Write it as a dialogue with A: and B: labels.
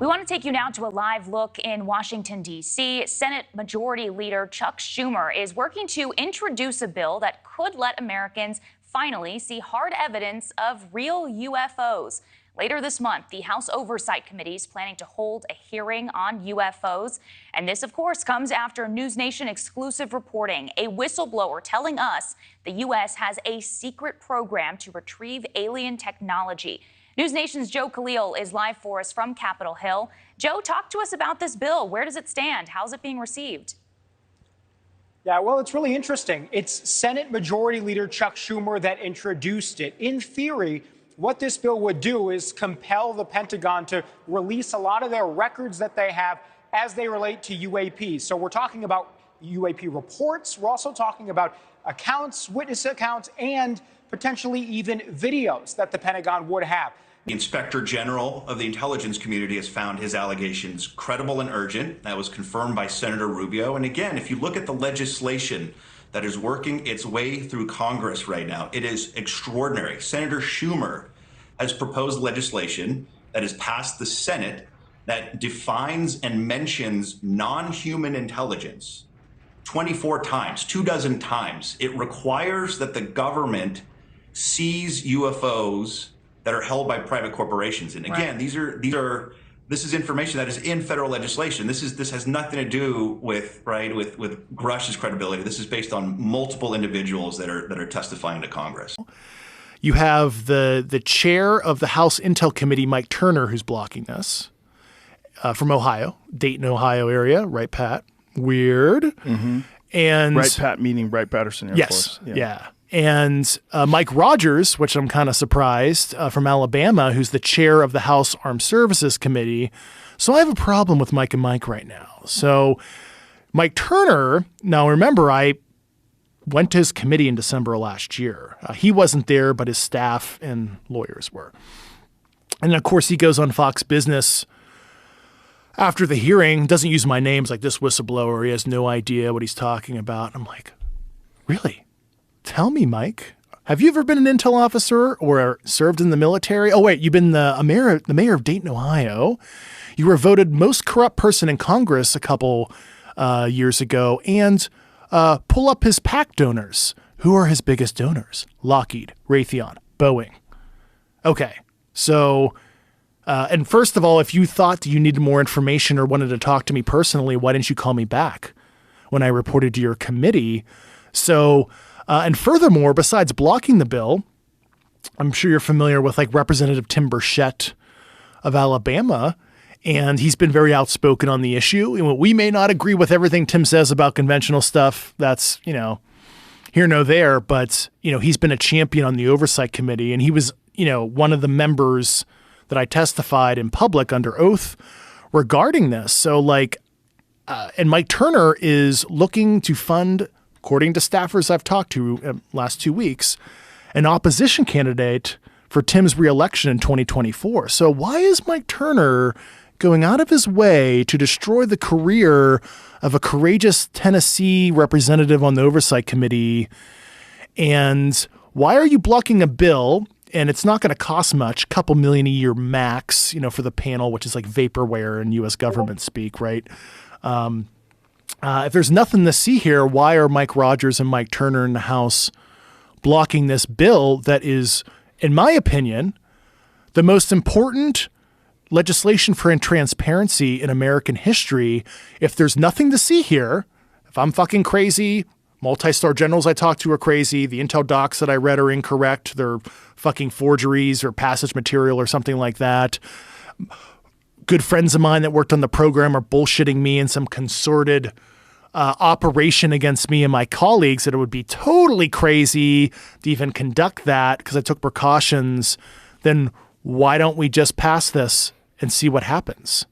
A: We want to take you now to a live look in Washington, D.C. Senate Majority Leader Chuck Schumer is working to introduce a bill that could let Americans finally see hard evidence of real UFOs. Later this month, the House Oversight Committee is planning to hold a hearing on UFOs. And this, of course, comes after News Nation exclusive reporting. A whistleblower telling us the U.S. has a secret program to retrieve alien technology. News Nation's Joe Khalil is live for us from Capitol Hill. Joe, talk to us about this bill. Where does it stand? How's it being received?
B: Yeah, well, it's really interesting. It's Senate Majority Leader Chuck Schumer that introduced it. In theory, what this bill would do is compel the Pentagon to release a lot of their records that they have as they relate to UAPs. So we're talking about UAP reports. We're also talking about accounts, witness accounts, and potentially even videos that the Pentagon would have.
C: The Inspector General of the intelligence community has found his allegations credible and urgent. That was confirmed by Senator Rubio. And again, if you look at the legislation that is working its way through Congress right now, it is extraordinary. Senator Schumer has proposed legislation that has passed the Senate that defines and mentions non-human intelligence 24 times, 24 times. It requires that the government seize UFOs that are held by private corporations. And again, right. This is information that is in federal legislation. This has nothing to do with Grush's credibility. This is based on multiple individuals that are testifying to Congress.
D: You have the chair of the House Intel Committee, Mike Turner, who's blocking this, from Ohio, Dayton, Ohio area, right, Pat? Weird.
E: Mm-hmm.
D: And
E: Right, Pat, meaning Wright-Patterson Air Force.
D: Yes, yeah. And Mike Rogers, which I'm kind of surprised, from Alabama, who's the chair of the House Armed Services Committee. So I have a problem with Mike and Mike right now. So Mike Turner, now remember, I went to his committee in December of last year. He wasn't there, but his staff and lawyers were. And of course, he goes on Fox Business after the hearing, doesn't use my names like this whistleblower. He has no idea what he's talking about. I'm like, really? Tell me, Mike, have you ever been an intel officer or served in the military? Oh, wait, you've been the mayor of Dayton, Ohio. You were voted most corrupt person in Congress a couple years ago. And pull up his PAC donors. Who are his biggest donors? Lockheed, Raytheon, Boeing. Okay, so, and first of all, if you thought you needed more information or wanted to talk to me personally, why didn't you call me back when I reported to your committee? So, and furthermore, besides blocking the bill, I'm sure you're familiar with like Representative Tim Burchett of Alabama, and he's been very outspoken on the issue. And we may not agree with everything Tim says about conventional stuff. That's, here nor there, but, he's been a champion on the Oversight Committee, and he was, one of the members that I testified in public under oath regarding this. So and Mike Turner is looking to fund, according to staffers I've talked to last 2 weeks, an opposition candidate for Tim's reelection in 2024. So why is Mike Turner going out of his way to destroy the career of a courageous Tennessee representative on the Oversight Committee? And why are you blocking a bill? And it's not going to cost much, a couple million a year max, for the panel, which is like vaporware in U.S. government speak, right? If there's nothing to see here, why are Mike Rogers and Mike Turner in the House blocking this bill that is, in my opinion, the most important legislation for transparency in American history? If there's nothing to see here, if I'm fucking crazy, multi-star generals I talked to are crazy, the intel docs that I read are incorrect, they're fucking forgeries or passage material or something like that. Good friends of mine that worked on the program are bullshitting me in some concerted operation against me and my colleagues, that it would be totally crazy to even conduct that because I took precautions. Then why don't we just pass this and see what happens?